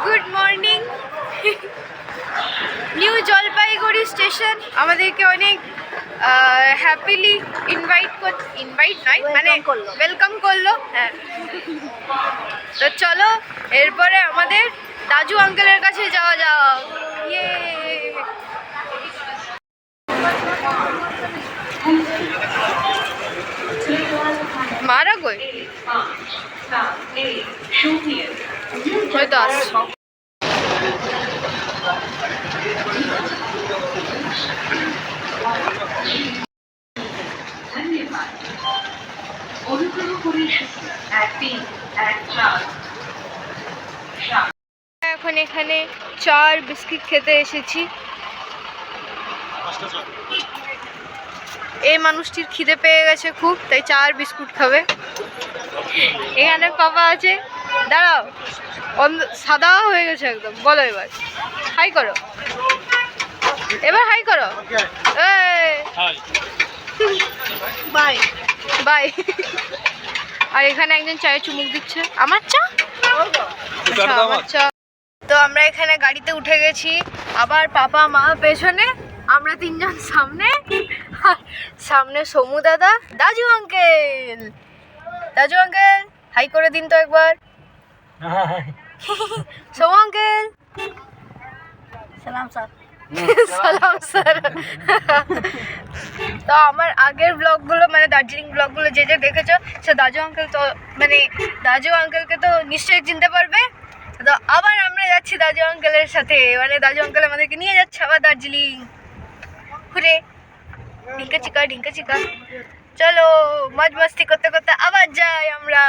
Good morning. New Jalpaiguri station আমাদেরকে অনেক happily invite নয় মানে ওয়েলকাম করলো। হ্যাঁ, তো চলো এরপরে আমাদের দাজু আঙ্কেলের কাছে যাওয়া যাক। ইয়ে মারা কই হয়তো আসছে। এখন এখানে চার বিস্কিট খেতে এসেছি। এই মানুষটির খিদে পেয়ে গেছে খুব, তাই চার বিস্কুট খাবে। এখানে পাপা আছে, দাঁড়াও, সাদা হয়ে গেছে একদম। বলো এবার হাই করো, এবার হাই করো। Bye bye. আর এখানে একজন চায়ে চুমুক দিচ্ছে। আমার চা, আমার চা। তো আমরা এখানে গাড়িতে উঠে গেছি, আবার পাপা মা পেছনে, আমরা তিনজন সামনে। সামনে সমু দাদা, দাজু আঙ্কেল। দাজু আঙ্কেল হাই করে দিন তো একবার। সমু আঙ্কেল সালাম স্যার। সালাম স্যার। তো আমার আগের ব্লগগুলো মানে দার্জিলিং ব্লগগুলো যে যে দেখেছো সে দাজু আঙ্কেল, তো মানে দাজু আঙ্কেলকে তো নিশ্চয়ই চিনতে পারবে। তো আবার আমরা যাচ্ছি দাজু আঙ্কেলের সাথে, মানে দাজু আঙ্কেল আমাদেরকে নিয়ে যাচ্ছে আবার দার্জিলিং ঘুরে। ঢিঙ্কা চিকা ঢিঙ্কা চিকা, চলো মজ মস্তি করতে করতে আবার যাই আমরা।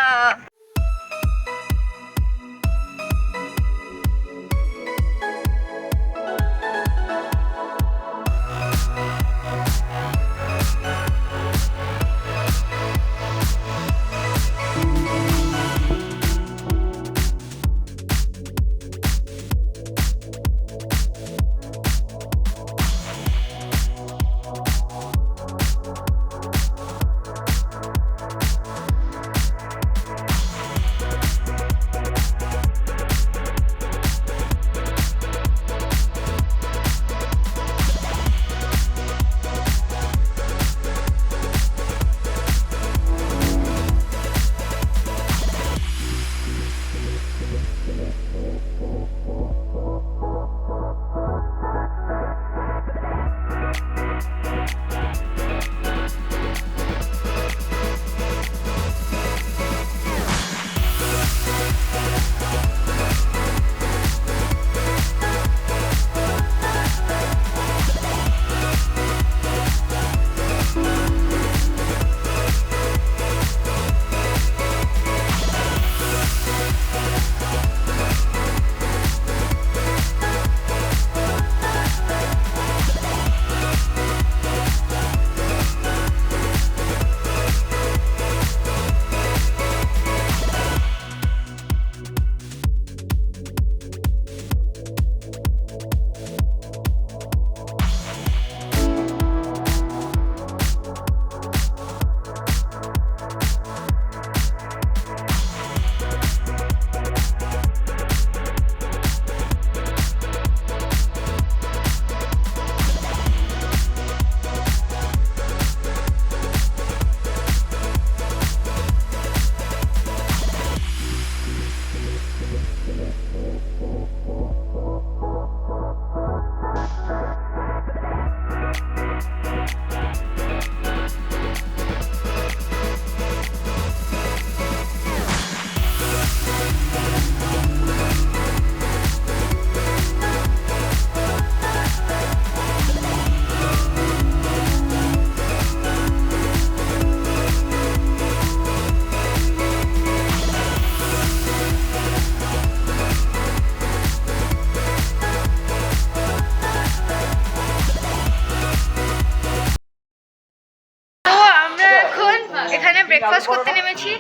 ব্রেকফাস্ট করতে নেমেছি।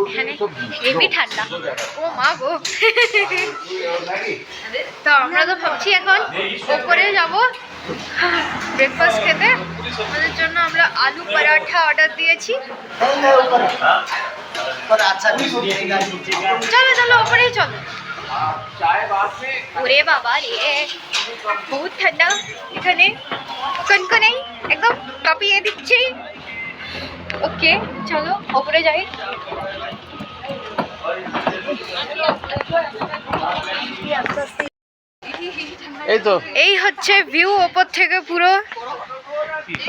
এখানে হেভি ঠান্ডা, ও মা গো। তো আমরা তো ভাবছি এখন ওপরে যাব ব্রেকফাস্ট খেতে। আমাদের জন্য আমরা আলু পরাঠা অর্ডার দিয়েছি। চলো চলো ওপরেই চলো। ওরে বাবা রে, বহুত ঠান্ডা এখানে, কনকনাই একদম কাঁপিয়ে দিচ্ছে। ওকে চলো ওপরে যাই। এই হচ্ছে ভিউ ওপর থেকে পুরো।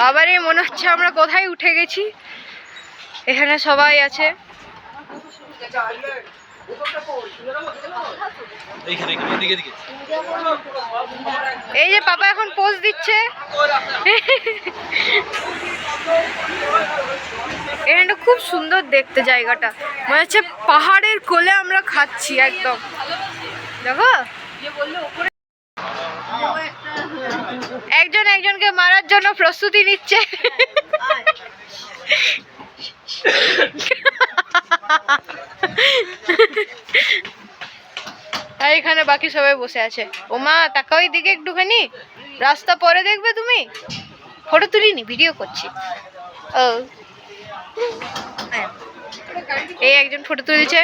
বাবারে মনে হচ্ছে আমরা কোথায় উঠে গেছি। এখানে সবাই আছে। এই যে পাপা এখন পোজ দিচ্ছে। এখানটা খুব সুন্দর দেখতে, জায়গাটা মনে হচ্ছে পাহাড়ের কোলে আমরা খাচ্ছি একদম। দেখো একজন একজনকে মারার জন্য প্রস্তুতি নিচ্ছে। আর এখানে বাকি সবাই বসে আছে। ওমা তাকাও দিকে একটুখানি, রাস্তা পরে দেখবে তুমি। ফটো তুলিনি, ভিডিও করছি। ও এই একজন ফটো তুলছে।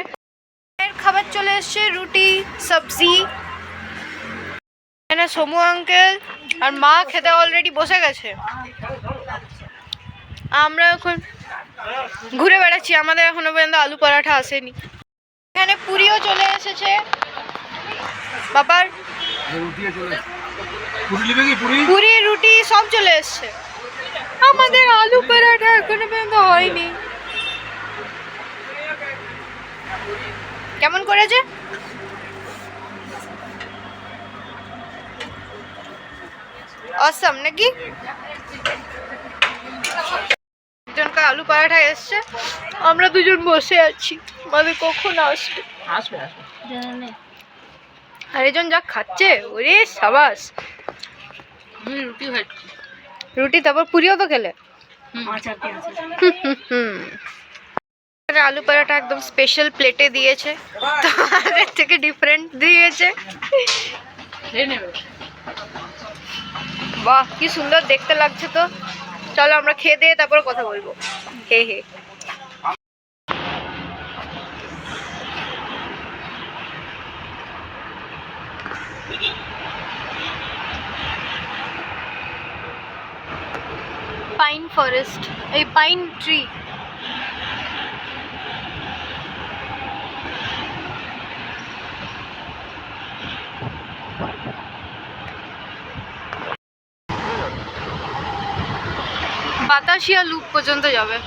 খাবার চলে এসছে, রুটি সবজি। এখানে সমু আঙ্কেল আর মা খেতে অলরেডি বসে গেছে। আমরা এখন ঘুরে বেড়াচ্ছি, আমাদের এখনো পর্যন্ত আলু পরাঠা আসেনি। এখানে পুরিও চলে এসেছে বাবার, পুরি রুটি সব চলে এসছে। আমাদের আলু পরাঠা এখনো পর্যন্ত হয়নি। কেমন করেছে? অসম নাকি? একজনকে আলু পরাঠা এসছে, আমরা দুজন বসে আছি। আমাদের কখন আসবে? আর এজন যা খাচ্ছে, ওরে সাবাস। রুটি তারপর পুরিও তো খেলে। আলু পরাঠা একদম স্পেশাল প্লেটে দিয়েছে, তোমাদের থেকে ডিফারেন্ট দিয়েছে। বাহ কি সুন্দর দেখতে লাগছে তো। চলো আমরা খেয়ে দিয়ে তারপর কথা বলবো। হে হে পাইন ফরেস্ট, এই পাইন ট্রি। বাতাসিয়া লুপ পর্যন্ত যাবে।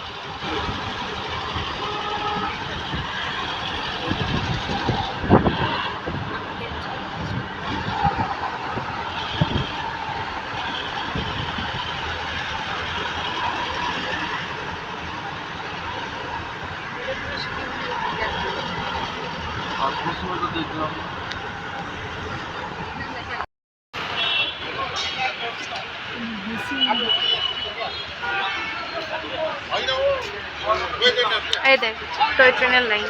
এই দেখ টয় ট্রেনের লাইন।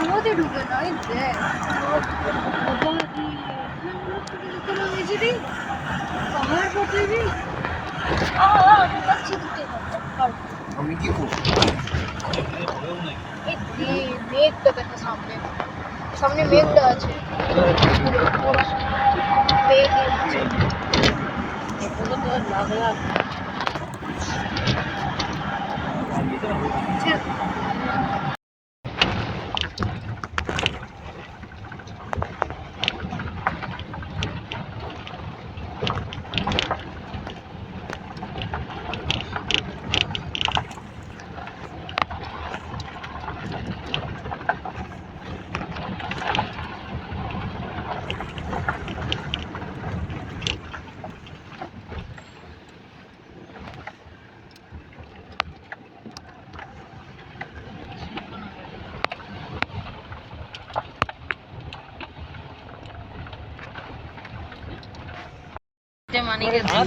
রোদে ঢুকে নয় পাহাড় পথে আমি কি করবো? মেঘটা দেখা সামনে। সামনে মেঘটা আছে। মেঘ আছে।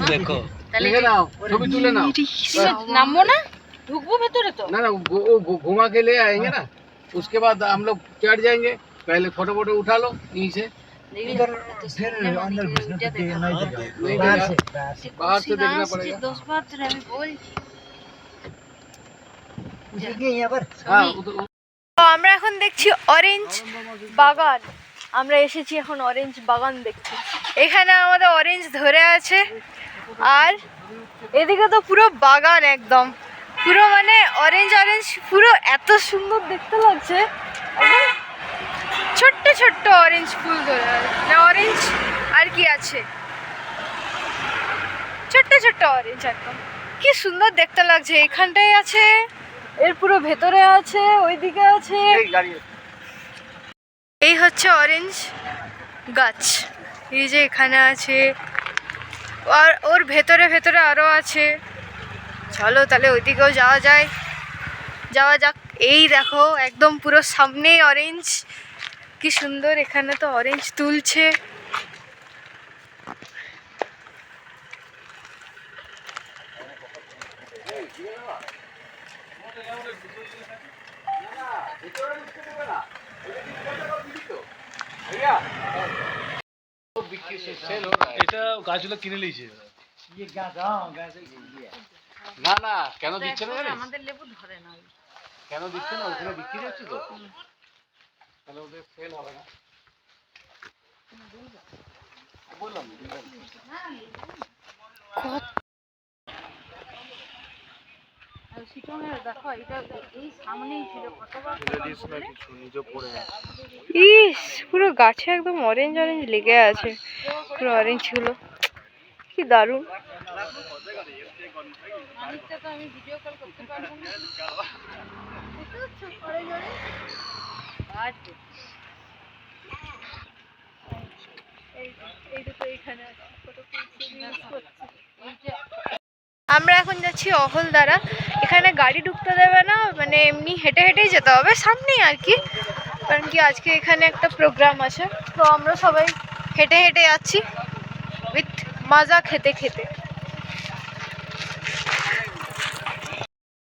देखो लेके नाओ छवि तुले नाओ नामो ना ढुकबो भेतरे तो ना घुमा के ले आएंगे ना उसके बाद हम लोग चढ़ जाएंगे पहले फोटो वोटो उठा लो यहीं से इधर फिर अंदर घुसने तो नहीं देगा बाहर से देखना पड़ेगा 10 बार तो আমি বলছি देखिए यहाँ पर हाँ তো আমরা এখন দেখছি অরেঞ্জ বাগান। আমরা এসেছি এখন অরেঞ্জ বাগান দেখছি। এখানে আমাদের অরেঞ্জ ধরে আছে আর এদিকে তো পুরো বাগান একদম পুরো মানে অরেঞ্জ অরেঞ্জ পুরো এত সুন্দর দেখতে লাগছে। ছোট্ট ছোট্ট অরেঞ্জ ফুল ধরে আছে না অরেঞ্জ আর কি আছে ছোট্ট ছোট্ট অরেঞ্জ একদম কি সুন্দর দেখতে লাগছে। এখানটায় আছে এর পুরো ভেতরে আছে ওইদিকে আছে। এই হচ্ছে অরেঞ্জ গাছ এই যে এখানে আছে আর ওর ভেতরে ভেতরে আরও আছে। চলো তাহলে ওইদিকেও যাওয়া যাক। এই দেখো একদম পুরো সামনেই অরেঞ্জ কি সুন্দর। এখানে তো অরেঞ্জ তুলছে। এটা গাছগুলো কিনে নিয়েছে ये क्या गाँव कैसे ये না না কেন দিচ্ছে না জানিস আমাদের লেবু ধরে না কেন দিচ্ছে না ওখানে বিক্রি হচ্ছে তো তাহলে ওদের সেল হবে না বললাম দেখো এটা এই সামনেই ছিল কতবার কিছু নিজে পড়ে ইস পুরো গাছে একদম অরেঞ্জ অরেঞ্জ লেগে আছে পুরো অরেঞ্জ গুলো কি দারুণ। আমি ভিডিও কল করতে পারবো না আমরা এখন যাচ্ছি অহলদারা। এখানে গাড়ি ঢুকতে দেবে না মানে এমনি হেঁটে হেঁটেই যেতে হবে সামনেই আর কি কারণ কি আজকে এখানে একটা প্রোগ্রাম আছে তো আমরা সবাই হেঁটে হেঁটে যাচ্ছি উইথ মাজা খেতে খেতে।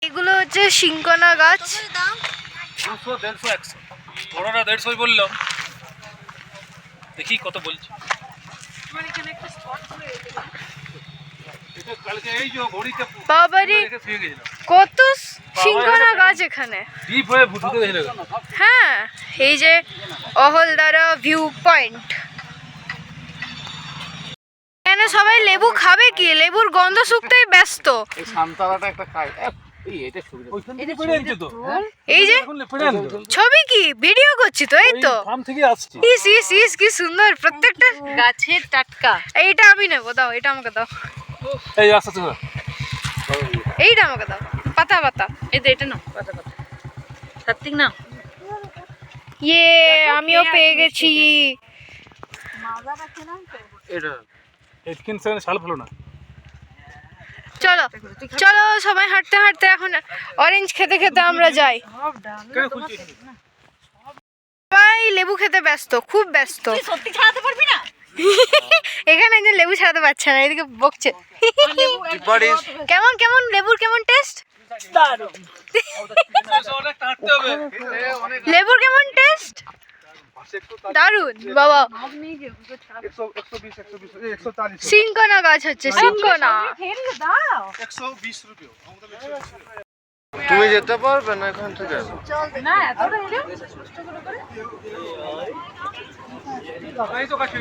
এগুলো হচ্ছে সিংকনা গাছ। 200 150 100 বড়রা 150 বললো দেখি কত বলছে মানে এখানে একটা স্পট করে এটা কালকে এই যে ঘড়িতে বাবারে রেখে শুয়ে গেছিল কত সিংকনা গাছ এখানে ডিপ হয়ে ঢুকে গেছিল। হ্যাঁ এই যে অহলদারা ভিউ পয়েন্ট। এখানে সবাই লেবু খাবে কি লেবুর গন্ধ শুকতেই ব্যস্ত। এই সান্তারাটা একটা খাই এই এটা সুবিধা ওইখান থেকে পড়ে আনছো তো এই যে এখন পড়ে আনছো ছবি কি ভিডিও করছি তো এই তো ফার্ম থেকে আসছে ইস ইস ইস কি সুন্দর প্রত্যেকটা গাছের টাটকা। এইটা আমি নেবো দাও এটা আমাকে দাও এই আস্তে আস্তে এইটা আমাকে দাও পাতা পাতা এই তো এটা না পাতা পাতা সাত্বিক না ইয়ে আমিও পেয়ে গেছি। এটা এই স্কিন সেখানে শাল ভালো না চলো চলো সবাই হাঁটতে হাঁটতে এখন অরেঞ্জ খেতে খেতে আমরা যাই। কেন খুলছি সবাই লেবু খেতে ব্যস্ত খুব ব্যস্ত। সত্যি ছাড়াতে পারবি না এখানে একজন লেবু ছাড়াতে পারছে না এদিকে বকছে। কেমন কেমন লেবুর কেমন টেস্ট অনেক হাঁটতে হবে লেবুর কেমন টেস্ট দারুন বাবা। সিংকনা গাছ হচ্ছে সিংকনা। ₹120 তুমি যেতে পারবে না এখান থেকে? না এতটা হলে এই তো কাছে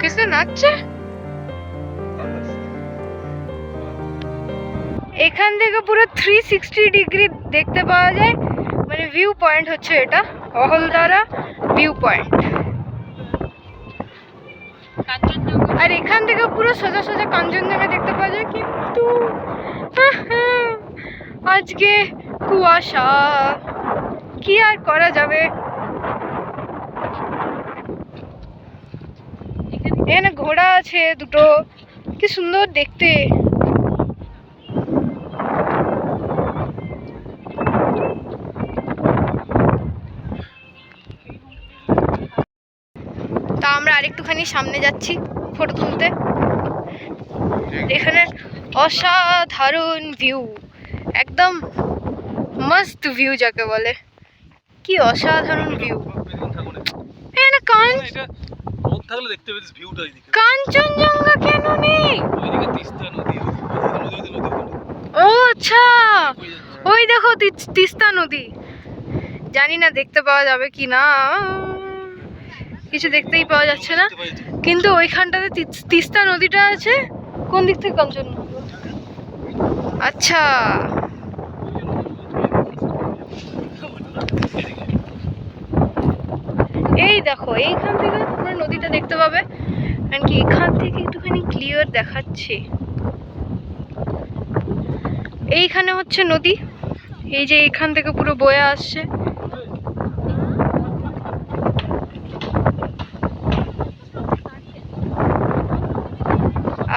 কিসে নাচছে? এখান থেকে পুরো 360 ডিগ্রি দেখতে পাওয়া যায়, মানে ভিউ পয়েন্ট হচ্ছে এটা, অহলদারা ভিউ পয়েন্ট। আর এখান থেকে পুরো সোজা সোজা কাঞ্চনজঙ্ঘা দেখতে পাওয়া যায়, কিন্তু আজকে কুয়াশা, কি আর করা যাবে। এখানে ঘোড়া আছে দুটো, কি সুন্দর দেখতে। তা আমরা আরেকটুখানি সামনে যাচ্ছি ফটো তুলতে। এখানে অসাধারণ ভিউ, একদম মস্ত ভিউ যাকে বলে, কি অসাধারণ ভিউ। এখানে এটা রোদ থাকলে দেখতে পেতিস ভিউটা এইদিকে। কাঞ্চনজঙ্ঘা কেন নেই? ওইদিকে তিস্তা নদী, নদী। ও আচ্ছা, ওই দেখো তিস্তা নদী। জানি না দেখতে পাওয়া যাবে কি না, কিছু দেখতেই পাওয়া যাচ্ছে না, কিন্তু ওইখানটাতে তিস্তা নদীটা আছে। কোন দিক থেকে কাঞ্চনজঙ্ঘা? আচ্ছা, এই দেখো এইখান থেকে তোমরা নদীটা দেখতে পাবে, কারণ কি এখান থেকে একটুখানি ক্লিয়ার দেখাচ্ছে। এইখানে হচ্ছে নদী, এই যে এখান থেকে পুরো বয়ে আসছে।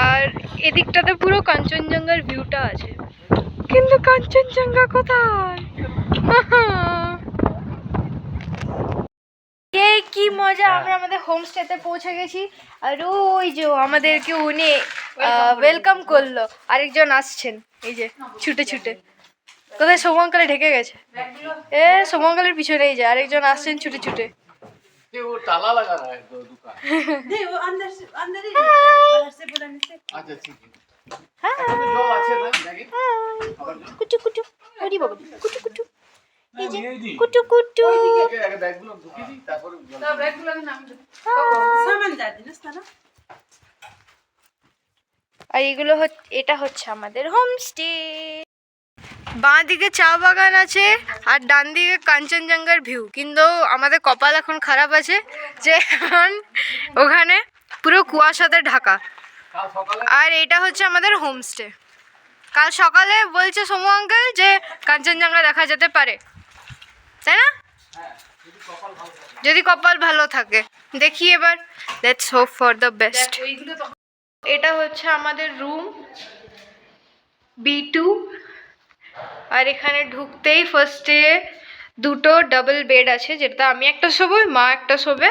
আর এদিকটাতে পুরো কাঞ্চনজঙ্ঘার ভিউটা আছে, কিন্তু কাঞ্চনজঙ্ঘা কোথায়? কি মজা, আমরা আমাদের হোমস্টেতে পৌঁছে গেছি। আর ওই যে আমাদেরকে উনি ওয়েলকাম করলো, আরেকজন আসছেন এই যে ছুটে ছুটে। কোথায় সোমঙ্কালে ঢেকে গেছে, এ সোমঙ্কালের পিছনে এই যে আরেকজন আসছেন ছুটে ছুটে। वो ताला लगा रहा है दुकान। नहीं वो अंदर ही बाहर से बुलाने से। अच्छा ठीक है। হ্যাঁ जो अच्छे ना लगे। কুটু কুটু, ওরে বাবা কুটু কুটু, এই যে কুটু কুটু। আগে ব্যাগগুলো ঢুকিয়ে দিই, তারপরে ব্যাগগুলো আমি নামিয়ে দেব। সামান দাও দিন না। আর এগুলো এটা হচ্ছে আমাদের হোমস্টে। বাঁ দিকে চা বাগান আছে আর ডান দিকে কাঞ্চনজঙ্ঘার ভিউ, কিন্তু আমাদের কপাল এখন খারাপ আছে যে এখন ওখানে পুরো কুয়াশাতে ঢাকা। আর এটা হচ্ছে আমাদের হোমস্টে। কাল সকালে বলছে সোমু আঙ্কেল যে কাঞ্চনজঙ্ঘা দেখা যেতে পারে, তাই না? যদি কপাল ভালো থাকে, দেখি এবার, let's hope for the best. এটা হচ্ছে আমাদের রুম B2। আর এখানে ঢুকতেই ফার্স্টে দুটো ডাবল বেড আছে, যেটা আমি একটা শোবো, মা একটা শোবে।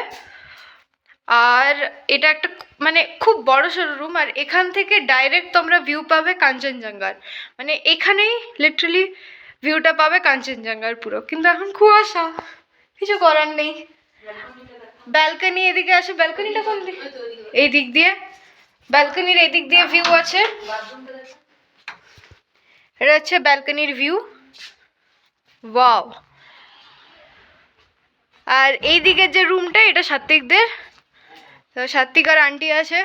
আর এটা একটা মানে খুব বড় সড়ো রুম, আর এখান থেকে ডাইরেক্ট তোমরা ভিউ পাবে কাঞ্চনজঙ্ঘার, মানে এখানেই লিটারালি ভিউটা পাবে কাঞ্চনজঙ্ঘার পুরো। কিন্তু এখন কুয়াশা, কিছু করার নেই। ব্যালকনি এদিকে আছে, ব্যালকনিটা কোন দিক? এই দিক দিয়ে, ব্যালকনির এই দিক দিয়ে ভিউ আছে। এটা হচ্ছে ব্যালকনির ভিউ, ওয়াও। আর এই দিকের যে রুমটা, এটা সাত্বিকদের। তো সাত্বিক আর আন্টি আছে।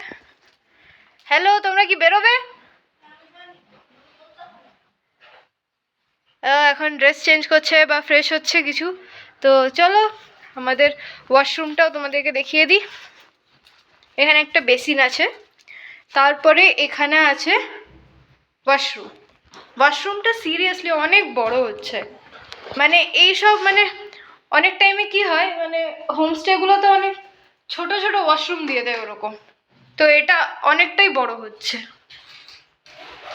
হ্যালো, তোমরা কি বেরোবে? এখন ড্রেস চেঞ্জ করছে বা ফ্রেশ হচ্ছে কিছু। তো চলো আমাদের ওয়াশরুমটাও তোমাদেরকে দেখিয়ে দিই। এখানে একটা বেসিন আছে, তারপরে এখানে আছে ওয়াশরুম। ওয়াশরুমটা সিরিয়াসলি অনেক বড় হচ্ছে, মানে এইসব মানে অনেক টাইমে কি হয়, মানে হোমস্টেগুলোতে অনেক ছোট ছোট ওয়াশরুম দিয়ে দেয় ওরকম, তো এটা অনেকটাই বড় হচ্ছে,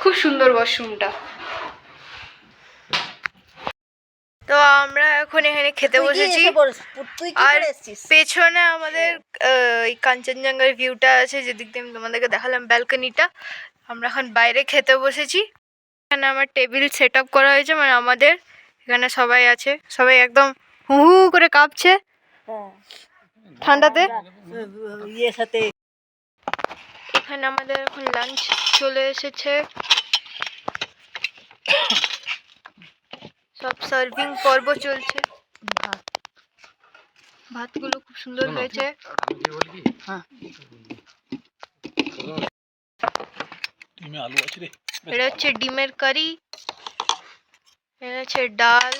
খুব সুন্দর ওয়াশরুমটা। তো আমরা এখন এখানে খেতে বসেছি, আর পেছনে আমাদের এই কাঞ্চনজঙ্ঘার ভিউটা আছে, যেদিক দিয়ে আমি তোমাদেরকে দেখালাম ব্যালকনিটা। আমরা এখন বাইরে খেতে বসেছি। এখানে আমার টেবিল সেট আপ করা হয়েছে, মানে আমাদের এখানে সবাই আছে, সবাই একদম হু হু করে কাঁপছে ঠান্ডাতে। ইয়ে সাথে এখানে আমাদের এখন লাঞ্চ চলে এসেছে, সব সার্ভিং পর্ব চলছে। ভাতগুলো খুব সুন্দর হয়েছে। এটা হচ্ছে ডিমের কারি, এটা হচ্ছে ডাল,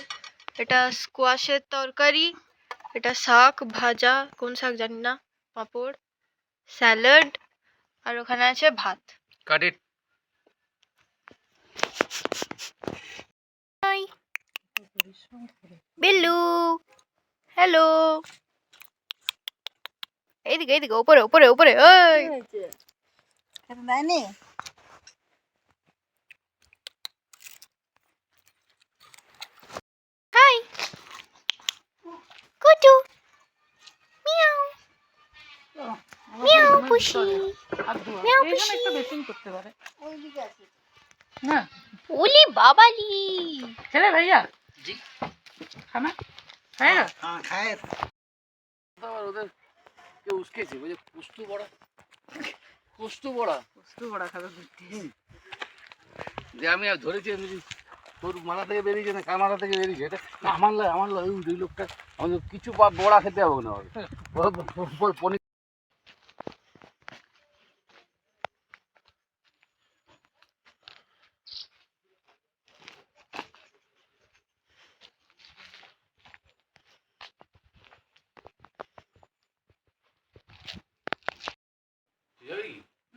এটা স্কোয়াশের তরকারি, এটা শাক ভাজা, কোন শাক জানি না, পাঁপড়, স্যালাড, আর ওখানে আছে ভাত। কাট ইট। হাই বিল্লু, হ্যালো, এইদিকে এইদিকে, উপরে উপরে উপরে, ওই দেয়নি হাই কুটু, মিয়াও মিয়াও পুষি, মিয়াও পুষি, ওলি বাবালি। चले भैया जी खाना खाएगा? হ্যাঁ খায় আবার ওদের কেউ উস্কেছে, বুঝে কুস্তু বড়া, কুস্তু বড়া, उसको बड़ा खा दो। যে আমি আর ধরেছি, আমি বলি, তোর মাথা থেকে বেরিয়েছে না কার মাথা থেকে বেরিয়েছে, এটা না, আমার লয় আমার লয়, ওই লোকটা আমাদের কিছু বড়া খেতে হবে না, পনির।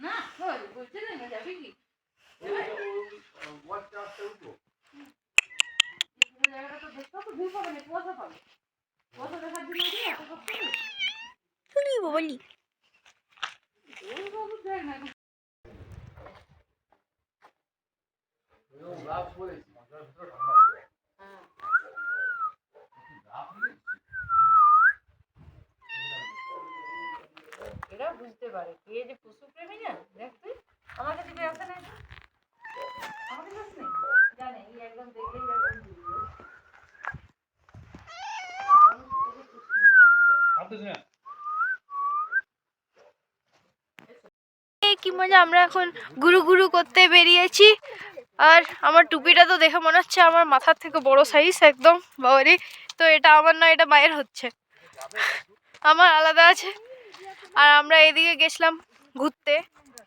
ना बोलते ना जाबी की জায়গাটা তো দেখতে তো ভিউ পাবে না, কুয়াশা পাবে, কুয়াশা দেখার জন্য কি এত কষ্ট করে? ওলি বাবালি। ওই বাবু দেখ না এরা বুঝতে পারে কে যে পশু প্রেমী না, দেখ তুই আমাকে দিকে আসে না, আমাকে দিকে আসে না, জানে এই একদম দেখলেই একদম বুঝবে। কি মজা, আমরা এখন গুরু গুরু করতে বেরিয়েছি। আর আমার টুপিটা তো দেখে মনে হচ্ছে আমার মাথার থেকে বড় সাইজ একদম, বাবারে। তো এটা আমার নয়, এটা মায়ের হচ্ছে, আমার আলাদা আছে। আর আমরা এদিকে গেছিলাম ঘুরতে,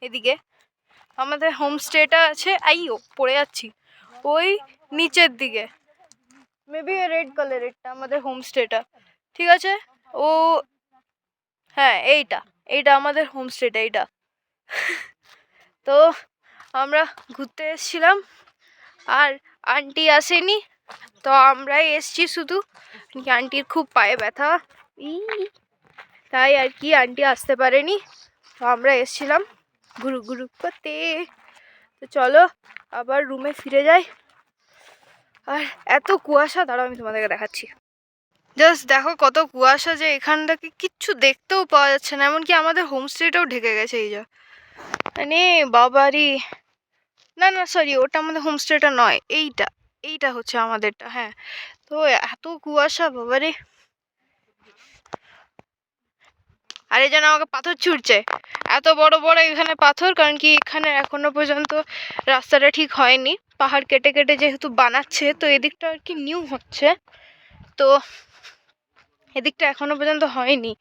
এদিকে আমাদের হোমস্টেটা আছে, আইও পড়ে যাচ্ছি, ওই নিচের দিকে, মেবি রেড কালারেরটা আমাদের হোমস্টেটা, ঠিক আছে। ও হ্যাঁ, এইটা এইটা আমাদের হোমস্টেটা, এইটা। তো আমরা ঘুরতে এসেছিলাম, আর আন্টি আসেনি, তো আমরাই এসছি শুধু। আন্টির খুব পায়ে ব্যথা, তাই আর কি আন্টি আসতে পারেনি, তো আমরা এসেছিলাম ঘুরু ঘুরু করতে। তো চলো আবার রুমে ফিরে যাই। আর এত কুয়াশা, দাঁড়াও আমি তোমাদেরকে দেখাচ্ছি। জাস্ট দেখো কত কুয়াশা, যে এখান থেকে কিচ্ছু দেখতেও পাওয়া যাচ্ছে না, এমনকি আমাদের হোমস্টেটাও ঢেকে গেছে এই যা, মানে বাবারি। না না সরি, ওটা আমাদের হোমস্টেটা নয়, এইটা এইটা হচ্ছে আমাদেরটা, হ্যাঁ। তো এত কুয়াশা বাবারে, আর এই জন্য আমাকে পাথর ছুটছে, এত বড় বড় এখানে পাথর, কারণ কি এখানে এখনো পর্যন্ত রাস্তাটা ঠিক হয়নি, পাহাড় কেটে কেটে যেহেতু বানাচ্ছে, তো এদিকটা আর কি নিউ হচ্ছে, তো এদিকটা এখনো পর্যন্ত হয়নি।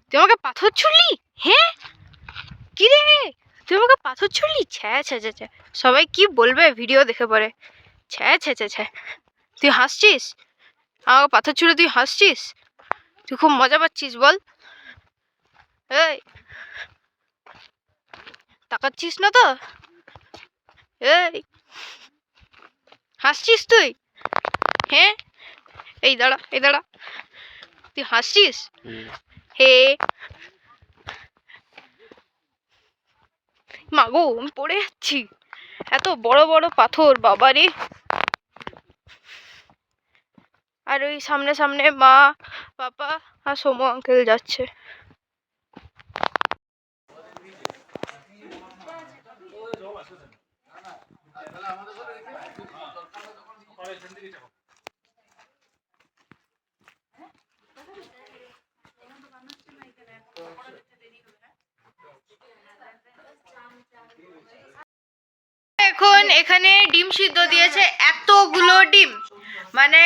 তুই আমাকে পাথর ছুড়লি? হ্যাঁ কি রে, তুই আমাকে পাথর ছুড়লি? ছ্যা ছ্যা ছ্যা ছ্যা, সবাই কি বলবে ভিডিও দেখে পরে, ছ্যা ছ্যা ছ্যা ছ্যা। তুই হাসছিস, আমাকে পাথর ছুড়ে তুই হাসছিস, তুই খুব মজা পাচ্ছিস বল? এই তাকাচ্ছিস না তো? এই হাসছিস তুই? হ্যাঁ এই দাঁড়া, এই দাঁড়া, তুই হাসছিস? হে মাগো আমি পড়ে যাচ্ছি, এত বড় বড় পাথর বাবারে। আর ওই সামনে সামনে মা, পাপা আর সোমু আঙ্কেল যাচ্ছে। এখন এখানে ডিম সিদ্ধ দিয়েছে, এতগুলো ডিম, মানে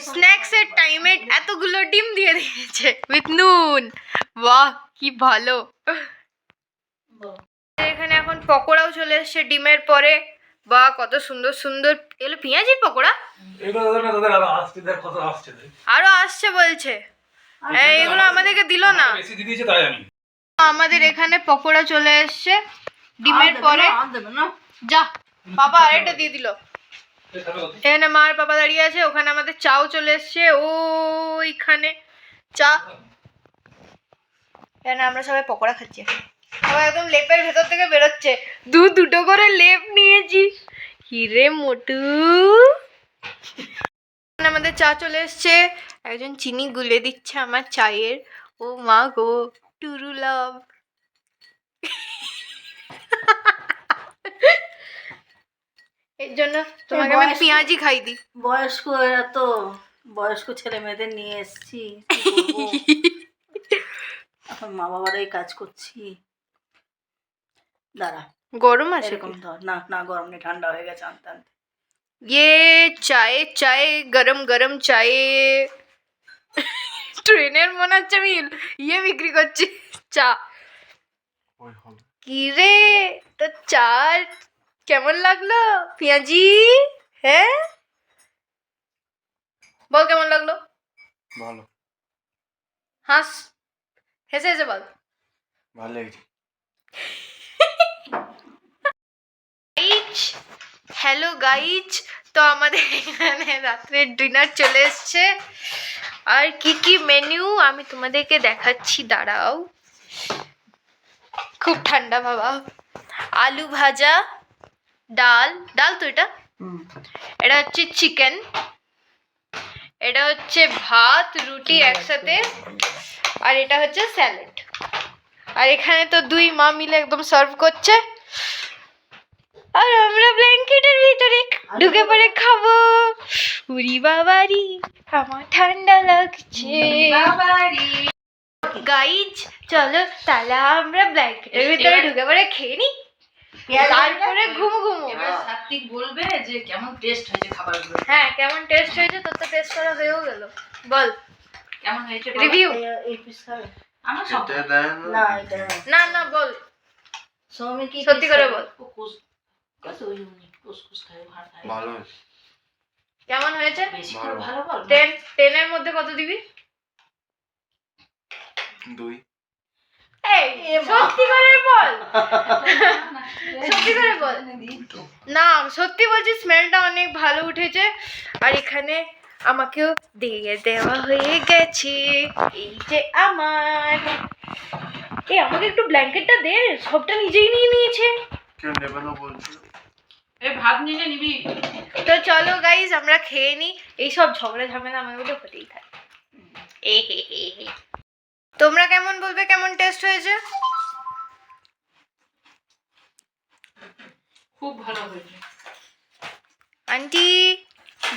স্ন্যাক্স এর টাইমে এতগুলো ডিম দিয়ে দিয়েছে উইথ নুন। বাহ কি ভালো। এখানে এখন পকোড়াও চলে এসছে ডিমের পরে। বাহ কত সুন্দর সুন্দর এগুলো পেঁয়াজির পকোড়া। এগুলো তাদের আরো আসছে, দেখ কত আসছে দেখ। আরো আসছে বলছে, এগুলো আমাদেরকে দিল না। বেশি দিয়ে দিয়েছে তাই আমি। আমাদের এখানে পকোড়া চলে এসছে ডিমের পরে। যা বাবা আরেকটা দিয়ে দিল। এখানে মা আর পাপা দাঁড়িয়ে আছে, ওখানে আমাদের চাও চলে এসছে, ওইখানে চা। এখানে আমরা সবাই পকোড়া খাচ্ছি, সবাই একদম লেপের ভেতর থেকে বেরোচ্ছে। দুটো করে লেপ নিয়েছি। হিরে মোটু। আমাদের চা চলে এসছে, একজন চিনি গুলে দিচ্ছে আমার চায়ের। ও মা গো টুরু লাভ। এর জন্য তোমাকে আমি পেঁয়াজি খাই দিই। বয়স্ক এরা তো, বয়স্ক ছেলে মেয়েদের নিয়ে এসছি, এখন মা বাবারাই কাজ করছি। দাঁড়া গরম আছে এরকম ধর, না না গরম নেই, ঠান্ডা হয়ে গেছে আনতে আনতে। ये চায়ে চায়ে গরম গরম চায়ে। ট্রেনের মনে হচ্ছে আমি ইয়ে বিক্রি করছি চা। কি রে তো চা কেমন লাগলো পেঁয়াজি? হ্যাঁ বল কেমন লাগলো? ভালো, হাস, হেসে হেসে বল। ভালো লেগেছে। হ্যালো গাইজ, তো আমাদের এখানে রাত্রের ডিনার চলে এসছে। আর কি কি মেনু আমি তোমাদেরকে দেখাচ্ছি, দাঁড়াও। খুব ঠান্ডা বাবা। আলু ভাজা, ডাল, ডাল তো এটা হচ্ছে চিকেন, এটা হচ্ছে ভাত রুটি একসাথে, আর এটা হচ্ছে স্যালাড। আর এখানে তো দুই মা মিলে একদম সার্ভ করছে, আর আমরা ব্ল্যাঙ্কেটের ভিতরে ঢুকে পড়ে খাবো। উরি বাবারি আমার ঠান্ডা লাগছে। গাইজ চলো তাহলে আমরা ব্ল্যাঙ্কেটের ভিতরে ঢুকে পড়ে খেয়ে নি, তারপরে ঘুমো। এবার সাত্বিক বলবে যে কেমন টেস্ট হয়েছে খাবারগুলো। হ্যাঁ কেমন টেস্ট হয়েছে, তোর তো টেস্ট করা হয়েও গেল, বল কেমন হয়েছে রিভিউ। এই পিস খাবে আমার সব না, এটা না না বল সৌমি কি সত্যি করে বল। কুস কত ওই কুসকুস খায়, ভাত খায়। ভালো হয়েছে। কেমন হয়েছে? বেশি করে ভালো বল। 10 এর মধ্যে কত দিবি? 2। এই সত্যি করে বল, সত্যি করে বল। না সত্যি বলছি, স্মেলটা অনেক ভালো উঠেছে। আর এখানে আমাকেও দিয়ে দেওয়া হয়ে গেছে, এই যে আমার। এই আমাকে একটু ব্ল্যাঙ্কেটটা দে, সবটা নিজেই নিয়ে নিয়েছে। কেউ নেবে না বলছিল। এই ভাত নিলে নিবি। তো চলো গাইজ আমরা খেয়ে নি, এইসব ঝগড়া ঝামেলা আমার মধ্যে হতেই থাকে। এ হে হে হে। তোমরা কেমন বলবে, কেমন টেস্ট হয়েছে? খুব ভালো হয়েছে আন্টি।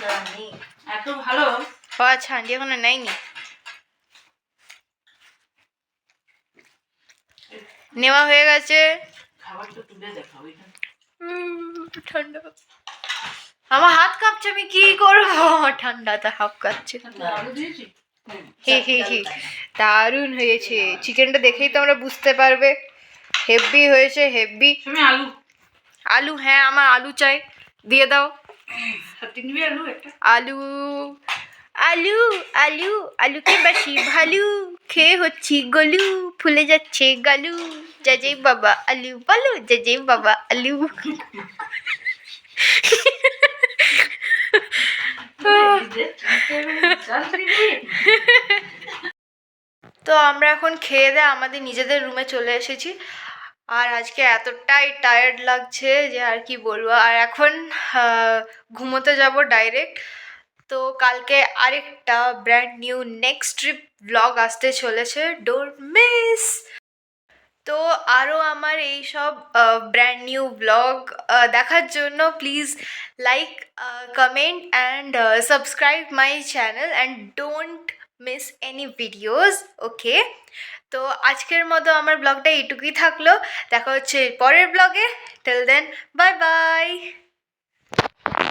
জানি এত ভালো। ও আচ্ছা আন্টি এখনো নেয়নি, নেওয়া হয়ে গেছে। খাবারটা তুলে দেখা ওইখানে ঠান্ডা, আমার হাত কাঁপছে, আমি কি করবো, ঠান্ডাতে হাত কাঁপছে। আলু দিয়েছি। হে হে হে দারুণ হয়েছে, চিকেনটা দেখেই তো আমরা বুঝতে পারবে, হেভি হয়েছে হেভি। তুমি আলু, আলু হ্যাঁ আমার আলু চাই, দিয়ে দাও। সাত্বিক নিবি আলু একটা। আলু আলু আলু আলুকে বাসি ভালু, খেয়ে হচ্ছি গলু, ফুলে যাচ্ছে গালু, জয় বাবা আলু বলো, জয় বাবা আলু। তো আমরা এখন খেয়ে দিয়ে আমাদের নিজেদের রুমে চলে এসেছি। আর আজকে এতটাই টায়ার্ড লাগছে যে আর কি বলবো। আর এখন ঘুমোতে যাব ডাইরেক্ট। তো কালকে আরেকটা brand new next trip blog আসতে চলেছে, ডোন্ট মিস। তো আরও আমার এই সব ব্র্যান্ড নিউ ব্লগ দেখার জন্য please like, comment and subscribe my channel and don't miss any videos, okay? তো আজকের মতো আমার ব্লগটা এইটুকুই থাকলো। দেখা হচ্ছে পরের ব্লগে। Till then, bye by.